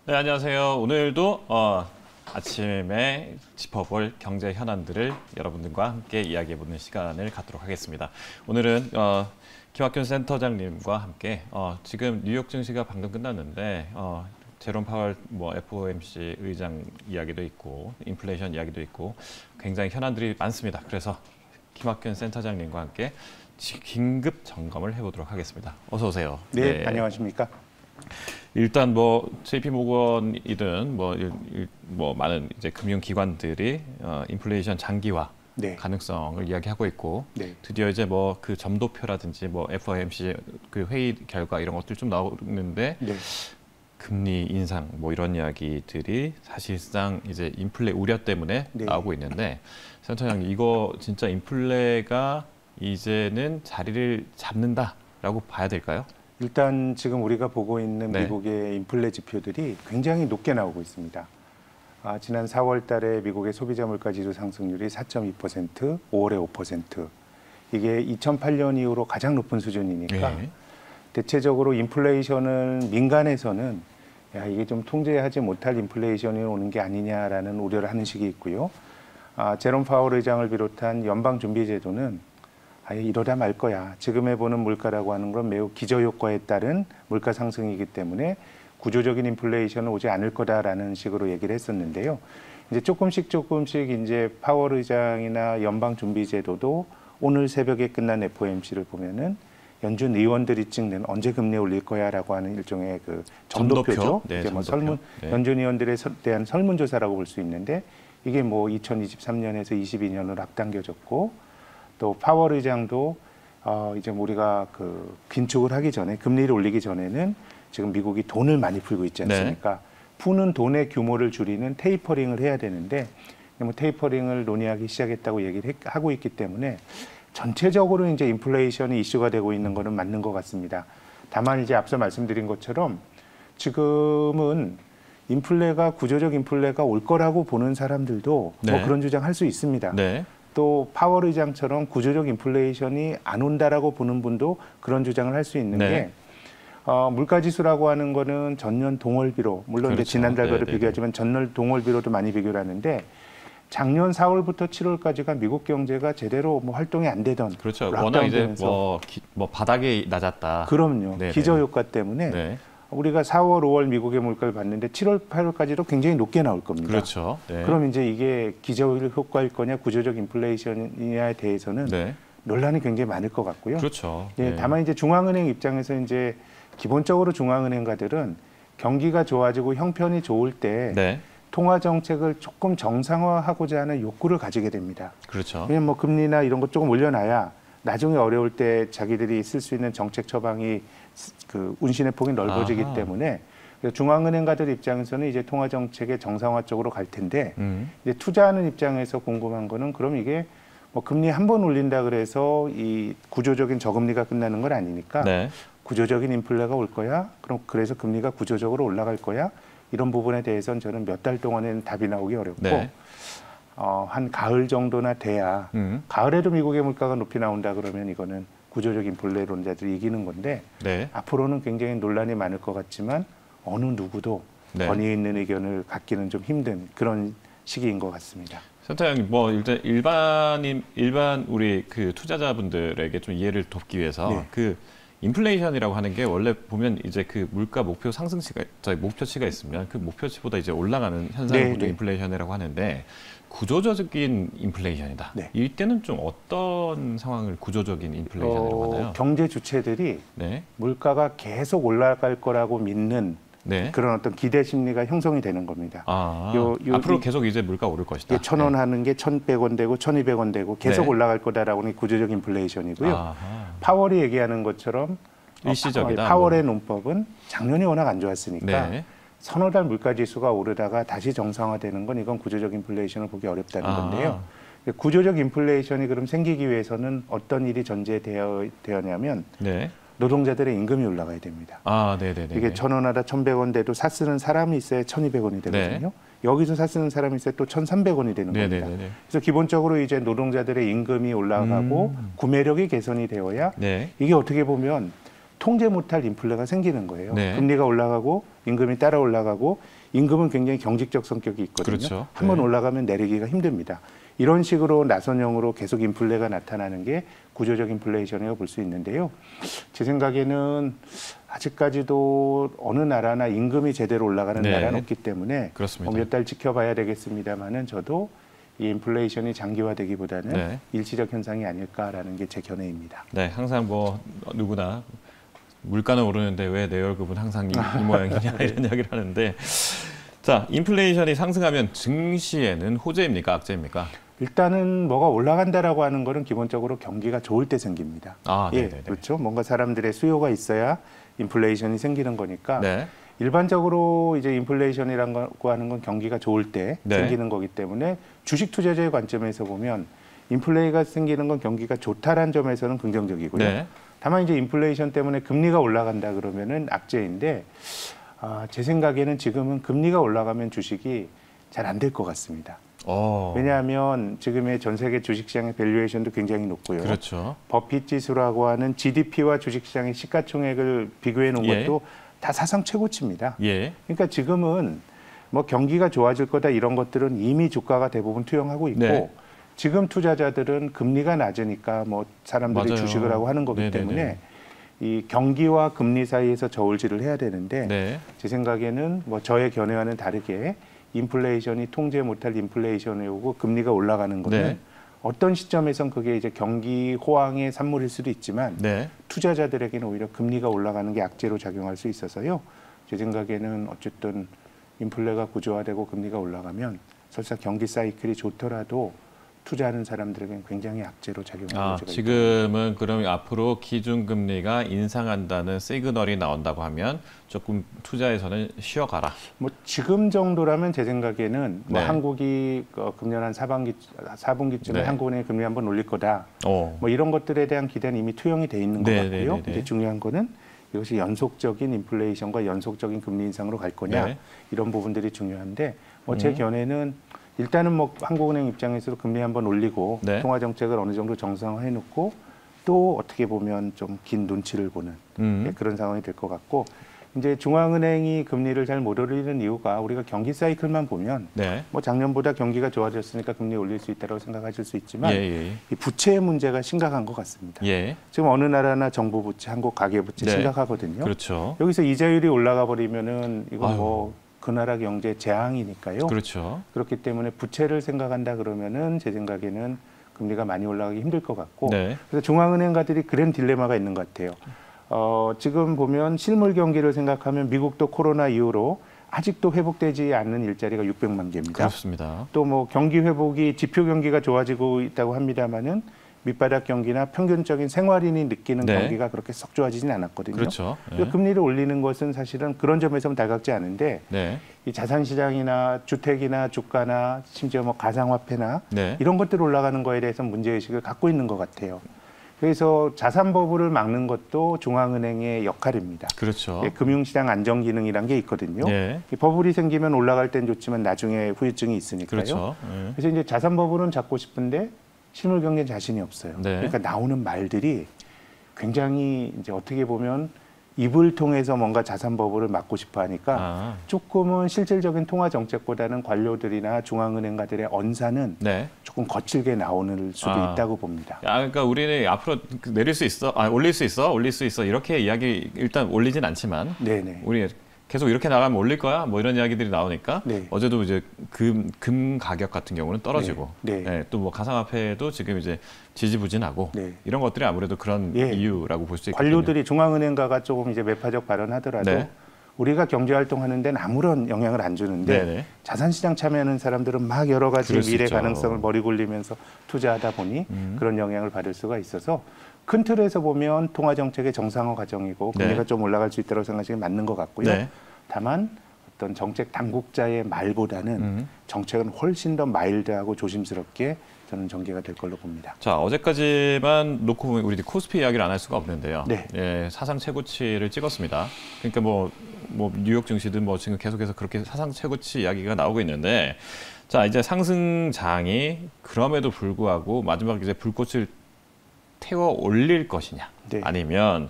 네, 안녕하세요. 오늘도 아침에 짚어볼 경제 현안들을 여러분들과 함께 이야기해보는 시간을 갖도록 하겠습니다. 오늘은 김학균 센터장님과 함께 지금 뉴욕 증시가 방금 끝났는데 제롬 파월 FOMC 의장 이야기도 있고 인플레이션 이야기도 있고 굉장히 현안들이 많습니다. 그래서 김학균 센터장님과 함께 긴급 점검을 해보도록 하겠습니다. 어서 오세요. 네, 안녕하십니까? 일단 JP 모건이든 많은 이제 금융기관들이 인플레이션 장기화 가능성을 이야기하고 있고 드디어 이제 그 점도표라든지 FOMC 그 회의 결과 이런 것들 좀 나오는데 금리 인상 이런 이야기들이 사실상 이제 인플레 우려 때문에 나오고 있는데 센터장님, 이거 진짜 인플레가 이제는 자리를 잡는다라고 봐야 될까요? 일단 지금 우리가 보고 있는 미국의 인플레 지표들이 굉장히 높게 나오고 있습니다. 지난 4월 달에 미국의 소비자 물가 지수 상승률이 4.2%, 5월에 5%. 이게 2008년 이후로 가장 높은 수준이니까 대체적으로 인플레이션은 민간에서는 이게 좀 통제하지 못할 인플레이션이 오는 게 아니냐라는 우려를 하는 식이 있고요. 제롬 파월 의장을 비롯한 연방준비제도는 이러다 말 거야. 지금 해보는 물가라고 하는 건 매우 기저효과에 따른 물가 상승이기 때문에 구조적인 인플레이션은 오지 않을 거다라는 식으로 얘기를 했었는데요. 이제 조금씩 이제 파월 의장이나 연방준비제도도 오늘 새벽에 끝난 FOMC를 보면은 연준 의원들이 찍는 언제 금리 올릴 거야라고 하는 일종의 그 점도표죠. 이제 연준 의원들에 대한 설문조사라고 볼 수 있는데 이게 2023년에서 22년으로 앞당겨졌고. 또 파월 의장도 이제 우리가 그 긴축을 하기 전에 금리를 올리기 전에는 지금 미국이 돈을 많이 풀고 있지 않습니까? 푸는 돈의 규모를 줄이는 테이퍼링을 해야 되는데 테이퍼링을 논의하기 시작했다고 얘기를 하고 있기 때문에 전체적으로 이제 인플레이션이 이슈가 되고 있는 거는 맞는 것 같습니다. 다만 이제 앞서 말씀드린 것처럼 지금은 구조적 인플레가 올 거라고 보는 사람들도 그런 주장할 수 있습니다. 또 파월 의장처럼 구조적 인플레이션이 안 온다라고 보는 분도 그런 주장을 할 수 있는 게 물가지수라고 하는 거는 전년 동월비로 물론 이제 지난달과를 비교하지만 전년 동월비로도 많이 비교를 하는데 작년 4월부터 7월까지가 미국 경제가 제대로 활동이 안 되던 워낙 이제 바닥이 낮았다. 그럼요. 기저효과 때문에 우리가 4월, 5월 미국의 물가를 봤는데 7월, 8월까지도 굉장히 높게 나올 겁니다. 그럼 이제 이게 기저효과일 거냐, 구조적 인플레이션이냐에 대해서는 논란이 굉장히 많을 것 같고요. 다만 이제 중앙은행 입장에서 이제 기본적으로 중앙은행가들은 경기가 좋아지고 형편이 좋을 때 통화 정책을 조금 정상화하고자 하는 욕구를 가지게 됩니다. 왜냐면 금리나 이런 거 조금 올려놔야 나중에 어려울 때 자기들이 쓸 수 있는 정책 처방이 그 운신의 폭이 넓어지기 때문에 중앙은행가들 입장에서는 이제 통화 정책의 정상화 쪽으로 갈 텐데 이제 투자하는 입장에서 궁금한 거는 그럼 이게 금리 한 번 올린다 그래서 이 구조적인 저금리가 끝나는 건 아니니까 구조적인 인플레가 올 거야? 그럼 그래서 금리가 구조적으로 올라갈 거야? 이런 부분에 대해서는 저는 몇 달 동안에는 답이 나오기 어렵고 한 가을 정도나 돼야 가을에도 미국의 물가가 높이 나온다 그러면 이거는 구조적 인플레론자들이 이기는 건데 앞으로는 굉장히 논란이 많을 것 같지만 어느 누구도 권위 있는 의견을 갖기는 좀 힘든 그런 시기인 것 같습니다. 센터장님, 일반 우리 그 투자자분들에게 좀 이해를 돕기 위해서 그 인플레이션이라고 하는 게 원래 보면 이제 그 물가 목표 상승치가 목표치가 있으면 그 목표치보다 이제 올라가는 현상을 보통 인플레이션이라고 하는데 구조적인 인플레이션이다. 이때는 좀 어떤 상황을 구조적인 인플레이션이라고 하나요? 경제 주체들이 물가가 계속 올라갈 거라고 믿는 그런 어떤 기대 심리가 형성이 되는 겁니다. 앞으로 계속 이제 물가 오를 것이다. 1,000원 하는 게 1,100원 되고 1,200원 되고 계속 올라갈 거다라고 하는 게 구조적 인플레이션이고요. 파월이 얘기하는 것처럼 일시적이다. 파월의 논법은 작년이 워낙 안 좋았으니까 서너 달 물가지수가 오르다가 다시 정상화되는 건 이건 구조적 인플레이션을 보기 어렵다는 건데요. 구조적 인플레이션이 그럼 생기기 위해서는 어떤 일이 전제되었냐면 노동자들의 임금이 올라가야 됩니다. 이게 1,000원 하다 1,100원 돼도 사쓰는 사람이 있어야 1,200원이 되거든요. 여기서 사시는 사람이 있어요. 또 1,300원이 되는 겁니다. 그래서 기본적으로 이제 노동자들의 임금이 올라가고 구매력이 개선이 되어야 이게 어떻게 보면 통제 못할 인플레가 생기는 거예요. 금리가 올라가고 임금이 따라 올라가고 임금은 굉장히 경직적 성격이 있거든요. 그렇죠. 한번 올라가면 내리기가 힘듭니다. 이런 식으로 나선형으로 계속 인플레가 나타나는 게 구조적 인플레이션이라고 볼 수 있는데요. 제 생각에는 아직까지도 어느 나라나 임금이 제대로 올라가는 나라는 없기 때문에 몇 달 지켜봐야 되겠습니다만은 저도 이 인플레이션이 장기화되기보다는 일시적 현상이 아닐까라는 게 제 견해입니다. 네, 항상 뭐 누구나 물가는 오르는데 왜 내 월급은 항상 이 모양이냐 이런 이야기를 하는데, 자, 인플레이션이 상승하면 증시에는 호재입니까, 악재입니까? 일단은 뭐가 올라간다라고 하는 거는 기본적으로 경기가 좋을 때 생깁니다. 그렇죠. 뭔가 사람들의 수요가 있어야 인플레이션이 생기는 거니까 일반적으로 이제 인플레이션이라고 하는 건 경기가 좋을 때 생기는 거기 때문에 주식 투자자의 관점에서 보면 인플레이가 생기는 건 경기가 좋다라는 점에서는 긍정적이고요. 다만 이제 인플레이션 때문에 금리가 올라간다 그러면은 악재인데, 제 생각에는 지금은 금리가 올라가면 주식이 잘 안 될 것 같습니다. 왜냐하면 지금의 전 세계 주식시장의 밸류에이션도 굉장히 높고요. 버핏 지수라고 하는 GDP와 주식시장의 시가총액을 비교해 놓은 것도 다 사상 최고치입니다. 그러니까 지금은 뭐 경기가 좋아질 거다 이런 것들은 이미 주가가 대부분 투영하고 있고 지금 투자자들은 금리가 낮으니까 뭐 사람들이 주식을 하고 하는 거기 때문에 이 경기와 금리 사이에서 저울질을 해야 되는데 제 생각에는 뭐 저의 견해와는 다르게 인플레이션이 통제 못할 인플레이션이 오고 금리가 올라가는 거는 어떤 시점에선 그게 이제 경기 호황의 산물일 수도 있지만 투자자들에게는 오히려 금리가 올라가는 게 악재로 작용할 수 있어서요. 제 생각에는 어쨌든 인플레가 구조화되고 금리가 올라가면 설사 경기 사이클이 좋더라도 투자하는 사람들에게는 굉장히 악재로 작용하는 문제가 지금은 그럼 앞으로 기준금리가 인상한다는 시그널이 나온다고 하면 조금 투자에서는 쉬어가라. 뭐 지금 정도라면 제 생각에는 뭐 한국이 금년 한 4분기쯤에 한국은행이 금리 한번 올릴 거다. 뭐 이런 것들에 대한 기대는 이미 투영이 돼 있는 것 같고요. 근데 중요한 거는 이것이 연속적인 인플레이션과 연속적인 금리 인상으로 갈 거냐 이런 부분들이 중요한데 뭐 제 견해는 일단은 뭐 한국은행 입장에서도 금리 한번 올리고 통화 정책을 어느 정도 정상화해 놓고 또 어떻게 보면 좀 긴 눈치를 보는 그런 상황이 될 것 같고, 이제 중앙은행이 금리를 잘 못 올리는 이유가 우리가 경기 사이클만 보면 뭐 작년보다 경기가 좋아졌으니까 금리 올릴 수 있다고 생각하실 수 있지만 이 부채의 문제가 심각한 것 같습니다. 지금 어느 나라나 정부 부채, 한국 가계 부채 심각하거든요. 여기서 이자율이 올라가 버리면은 이건 뭐 그 나라 경제 재앙이니까요. 그렇기 때문에 부채를 생각한다 그러면은 제 생각에는 금리가 많이 올라가기 힘들 것 같고, 그래서 중앙은행가들이 그런 딜레마가 있는 것 같아요. 지금 보면 실물 경기를 생각하면 미국도 코로나 이후로 아직도 회복되지 않는 일자리가 600만 개입니다. 또 뭐 경기 회복이 지표 경기가 좋아지고 있다고 합니다만은 밑바닥 경기나 평균적인 생활인이 느끼는 경기가 그렇게 썩 좋아지진 않았거든요. 그러니까 금리를 올리는 것은 사실은 그런 점에서는 달갑지 않은데 이 자산시장이나 주택이나 주가나 심지어 뭐 가상화폐나 이런 것들 올라가는 거에 대해서 문제의식을 갖고 있는 것 같아요. 그래서 자산 버블을 막는 것도 중앙은행의 역할입니다. 금융시장 안정기능이란 게 있거든요. 이 버블이 생기면 올라갈 땐 좋지만 나중에 후유증이 있으니까요. 그래서 이제 자산 버블은 잡고 싶은데 실물 경제에 자신이 없어요. 그러니까 나오는 말들이 굉장히 이제 어떻게 보면 입을 통해서 뭔가 자산 버블을 막고 싶어 하니까 조금은 실질적인 통화 정책보다는 관료들이나 중앙은행가들의 언사는 조금 거칠게 나오는 수도 있다고 봅니다. 그러니까 우리는 앞으로 내릴 수 있어, 올릴 수 있어, 올릴 수 있어 이렇게 이야기 일단 올리진 않지만 우리 계속 이렇게 나가면 올릴 거야? 뭐 이런 이야기들이 나오니까 어제도 이제 금 가격 같은 경우는 떨어지고 또 뭐 가상화폐도 지금 이제 지지부진하고 이런 것들이 아무래도 그런 이유라고 볼 수 있거든요. 관료들이 중앙은행가가 조금 이제 매파적 발언하더라도 우리가 경제 활동하는 데는 아무런 영향을 안 주는데 자산시장 참여하는 사람들은 막 여러 가지 미래 가능성을 머리 굴리면서 투자하다 보니 그런 영향을 받을 수가 있어서 큰 틀에서 보면 통화정책의 정상화 과정이고 금리가 좀 올라갈 수 있다고 생각하시는 게 맞는 것 같고요. 다만 어떤 정책 당국자의 말보다는 정책은 훨씬 더 마일드하고 조심스럽게 저는 전개가 될 걸로 봅니다. 자, 어제까지만 놓고 보면 우리 코스피 이야기를 안 할 수가 없는데요. 사상 최고치를 찍었습니다. 그러니까 뭐 뭐 뉴욕 증시든 뭐 지금 계속해서 그렇게 사상 최고치 이야기가 나오고 있는데, 자 이제 상승장이 그럼에도 불구하고 마지막 이제 불꽃을 태워 올릴 것이냐, 네. 아니면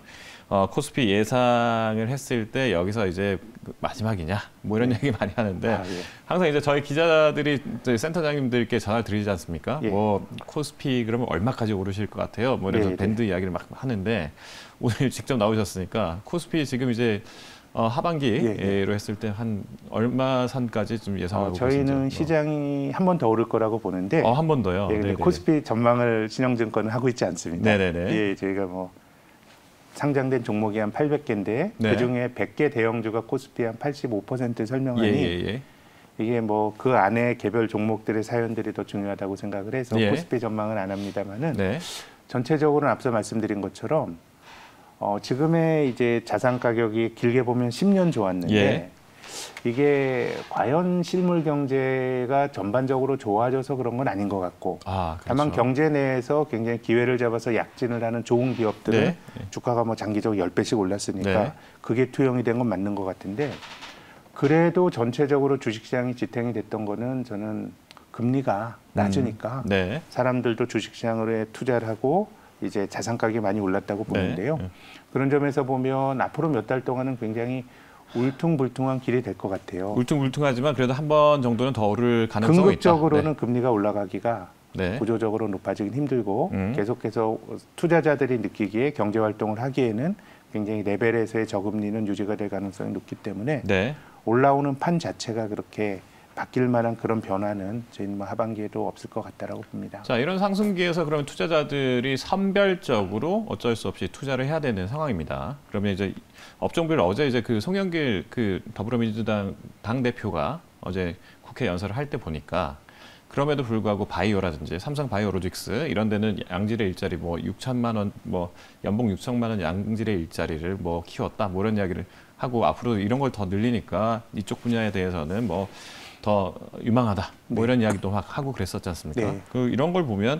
코스피 예상을 했을 때 여기서 이제 마지막이냐, 뭐 이런 얘기 많이 하는데, 예. 항상 이제 저희 기자들이 이제 센터장님들께 전화를 드리지 않습니까? 예. 뭐 코스피 그러면 얼마까지 오르실 것 같아요? 뭐 이래서 밴드 이야기를 막 하는데, 오늘 직접 나오셨으니까 코스피 지금 이제 하반기로 했을 때 한 얼마 선까지 좀 예상하고 계신지? 저희는 시장이 한 번 더 오를 거라고 보는데, 한 번 더요. 예, 코스피 전망을 신영증권은 하고 있지 않습니다. 네네네. 예, 저희가 뭐 상장된 종목이 한 800개인데 네. 그중에 100개 대형주가 코스피 한 85% 설명하니 이게 뭐 그 안에 개별 종목들의 사연들이 더 중요하다고 생각을 해서 코스피 전망은 안 합니다만은 네. 전체적으로는 앞서 말씀드린 것처럼 지금의 이제 자산 가격이 길게 보면 10년 좋았는데 이게 과연 실물 경제가 전반적으로 좋아져서 그런 건 아닌 것 같고 그렇죠. 다만 경제 내에서 굉장히 기회를 잡아서 약진을 하는 좋은 기업들은 주가가 뭐 장기적으로 10배씩 올랐으니까 그게 투영이 된 건 맞는 것 같은데 그래도 전체적으로 주식시장이 지탱이 됐던 거는 저는 금리가 낮으니까 사람들도 주식시장으로 투자를 하고 이제 자산 가격이 많이 올랐다고 보는데요. 그런 점에서 보면 앞으로 몇 달 동안은 굉장히 울퉁불퉁한 길이 될 것 같아요. 울퉁불퉁하지만 그래도 한 번 정도는 더 오를 가능성이 있다. 궁극적으로는 금리가 올라가기가 구조적으로 높아지긴 힘들고 계속해서 투자자들이 느끼기에 경제활동을 하기에는 굉장히 레벨에서의 저금리는 유지가 될 가능성이 높기 때문에 올라오는 판 자체가 그렇게 바뀔 만한 그런 변화는 저희는 뭐 하반기에도 없을 것 같다라고 봅니다. 자, 이런 상승기에서 그러면 투자자들이 선별적으로 어쩔 수 없이 투자를 해야 되는 상황입니다. 그러면 이제 업종별 어제 이제 그 송영길 그 더불어민주당 당 대표가 어제 국회 연설을 할 때 보니까 그럼에도 불구하고 바이오라든지 삼성 바이오로직스 이런 데는 양질의 일자리 뭐 6천만 원 뭐 연봉 6천만 원 양질의 일자리를 뭐 키웠다 뭐 이런 이야기를 하고 앞으로 이런 걸 더 늘리니까 이쪽 분야에 대해서는 뭐 더 유망하다 뭐 이런 이야기도 막 하고 그랬었지 않습니까? 이런 걸 보면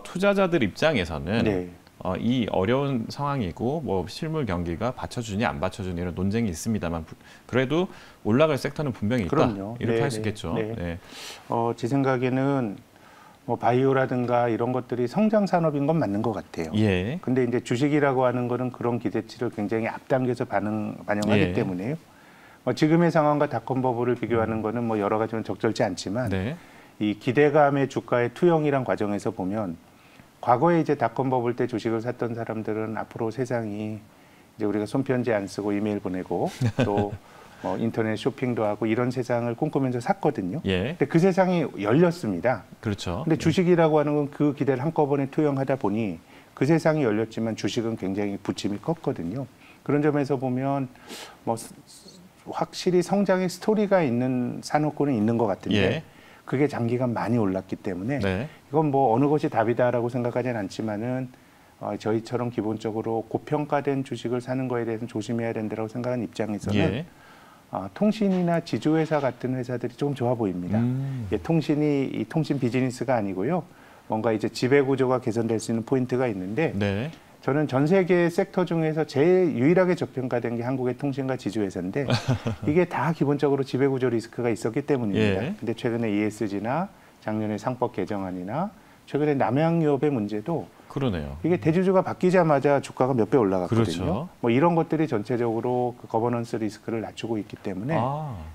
투자자들 입장에서는 이 어려운 상황이고 뭐 실물 경기가 받쳐주니 안 받쳐주니 이런 논쟁이 있습니다만 그래도 올라갈 섹터는 분명히 있다. 그럼요. 이렇게 할 수 있겠죠. 제 생각에는 뭐 바이오라든가 이런 것들이 성장 산업인 건 맞는 것 같아요. 근데 이제 주식이라고 하는 거는 그런 기대치를 굉장히 앞당겨서 반영하기 때문에요. 지금의 상황과 닷컴 버블을 비교하는 거는 뭐 여러 가지는 적절치 않지만 이 기대감의 주가의 투영이란 과정에서 보면 과거에 이제 닷컴 버블 때 주식을 샀던 사람들은 앞으로 세상이 이제 우리가 손편지 안 쓰고 이메일 보내고 또 뭐 인터넷 쇼핑도 하고 이런 세상을 꿈꾸면서 샀거든요. 근데 그 세상이 열렸습니다. 그렇죠. 근데 주식이라고 하는 건 그 기대를 한꺼번에 투영하다 보니 그 세상이 열렸지만 주식은 굉장히 부침이 컸거든요. 그런 점에서 보면 뭐 확실히 성장의 스토리가 있는 산업군은 있는 것 같은데 그게 장기간 많이 올랐기 때문에 이건 뭐 어느 것이 답이다라고 생각하지는 않지만은 저희처럼 기본적으로 고평가된 주식을 사는 거에 대해서는 조심해야 된다고 생각하는 입장에서는 통신이나 지주회사 같은 회사들이 조금 좋아 보입니다. 통신이 이 통신 비즈니스가 아니고요. 뭔가 이제 지배구조가 개선될 수 있는 포인트가 있는데 저는 전 세계 섹터 중에서 제일 유일하게 저평가된 게 한국의 통신과 지주회사인데 이게 다 기본적으로 지배구조 리스크가 있었기 때문입니다. 근데 최근에 ESG나 작년에 상법 개정안이나 최근에 남양유업의 문제도 이게 대주주가 바뀌자마자 주가가 몇 배 올라갔거든요. 뭐 이런 것들이 전체적으로 그 거버넌스 리스크를 낮추고 있기 때문에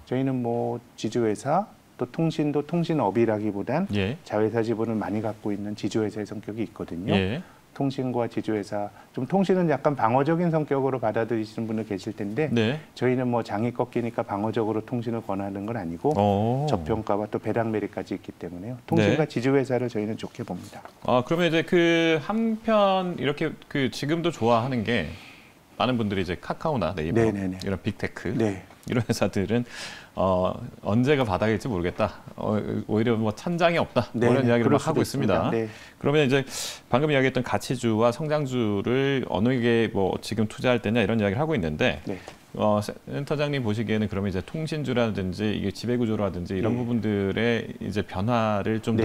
저희는 뭐 지주회사 또 통신도 통신업이라기보단 자회사 지분을 많이 갖고 있는 지주회사의 성격이 있거든요. 통신과 지주회사, 좀 통신은 약간 방어적인 성격으로 받아들이시는 분들 계실 텐데 저희는 뭐 장이 꺾이니까 방어적으로 통신을 권하는 건 아니고 저평가와 또 배당 매력까지 있기 때문에요. 통신과 지주회사를 저희는 좋게 봅니다. 그러면 이제 그 한편 이렇게 그 지금도 좋아하는 게 많은 분들이 이제 카카오나 네이버 이런 빅테크 이런 회사들은 언제가 바닥일지 모르겠다. 오히려 뭐 천장이 없다. 뭐 이런 이야기를 막 하고 있습니다. 그러면 이제 방금 이야기했던 가치주와 성장주를 어느 게 뭐 지금 투자할 때냐 이런 이야기를 하고 있는데 센터장님 보시기에는 그러면 이제 통신주라든지 이게 지배구조라든지 이런 부분들의 이제 변화를 좀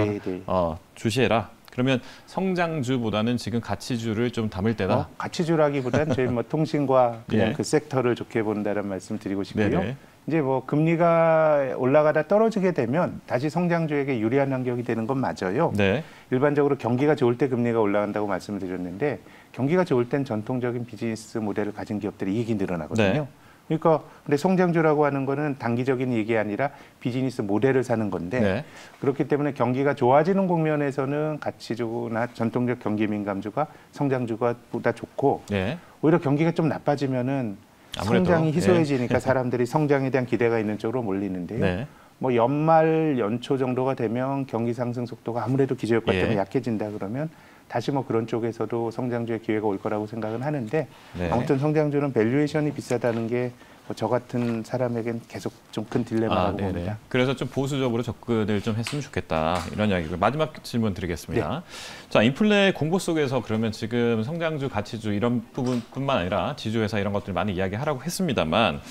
더 주시해라. 그러면 성장주보다는 지금 가치주를 좀 담을 때다. 가치주라기보다는 저희 뭐 통신과 그냥 예. 그 섹터를 좋게 본다는 말씀 드리고 싶고요. 네네. 이제 뭐 금리가 올라가다 떨어지게 되면 다시 성장주에게 유리한 환경이 되는 건 맞아요. 네. 일반적으로 경기가 좋을 때 금리가 올라간다고 말씀을 드렸는데 경기가 좋을 땐 전통적인 비즈니스 모델을 가진 기업들이 이익이 늘어나거든요. 네. 그러니까 근데 성장주라고 하는 거는 단기적인 이익이 아니라 비즈니스 모델을 사는 건데 네. 그렇기 때문에 경기가 좋아지는 국면에서는 가치주나 전통적 경기 민감주가 성장주가 보다 좋고 네. 오히려 경기가 좀 나빠지면은 아무래도, 성장이 희소해지니까 사람들이 성장에 대한 기대가 있는 쪽으로 몰리는데요. 네. 뭐 연말 연초 정도가 되면 경기 상승 속도가 아무래도 기저효과 때문에 예. 약해진다 그러면 다시 뭐 그런 쪽에서도 성장주의 기회가 올 거라고 생각은 하는데 네. 아무튼 성장주는 밸류에이션이 비싸다는 게 저 같은 사람에겐 계속 좀 큰 딜레마라고 네네. 봅니다. 그래서 좀 보수적으로 접근을 좀 했으면 좋겠다 이런 이야기고 마지막 질문 드리겠습니다. 네. 자, 인플레 공보 속에서 그러면 지금 성장주, 가치주 이런 부분뿐만 아니라 지주회사 이런 것들 많이 이야기하라고 했습니다만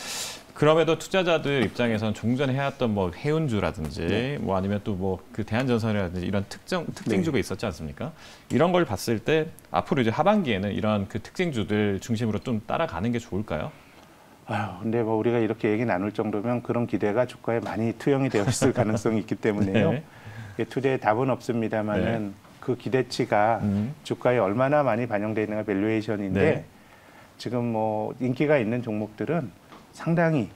그럼에도 투자자들 입장에서는 종전 해왔던 뭐 해운주라든지 네. 뭐 아니면 또 뭐 그 대한전선이라든지 이런 특징주가 있었지 않습니까? 이런 걸 봤을 때 앞으로 이제 하반기에는 이런 그 특징주들 중심으로 좀 따라가는 게 좋을까요? 근데 뭐 우리가 이렇게 얘기 나눌 정도면 그런 기대가 주가에 많이 투영이 되어 있을 가능성이 있기 때문에요. 네. 투자의 답은 없습니다만은 네. 그 기대치가 주가에 얼마나 많이 반영되어 있는가 밸류에이션인데 네. 지금 뭐 인기가 있는 종목들은 상당히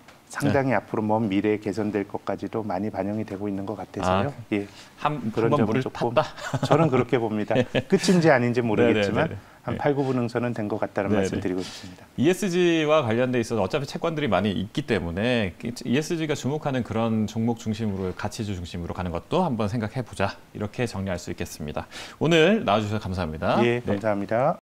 네. 앞으로 먼 미래에 개선될 것까지도 많이 반영이 되고 있는 것 같아서요. 예. 한번 물을 탔다? 저는 그렇게 봅니다. 끝인지 아닌지 모르겠지만 네네네. 한 8, 9분응선은 된 것 같다는 네네. 말씀 드리고 싶습니다. ESG와 관련돼 있어서 어차피 채권들이 많이 있기 때문에 ESG가 주목하는 그런 종목 중심으로 가치주 중심으로 가는 것도 한번 생각해 보자. 이렇게 정리할 수 있겠습니다. 오늘 나와주셔서 감사합니다. 예, 감사합니다.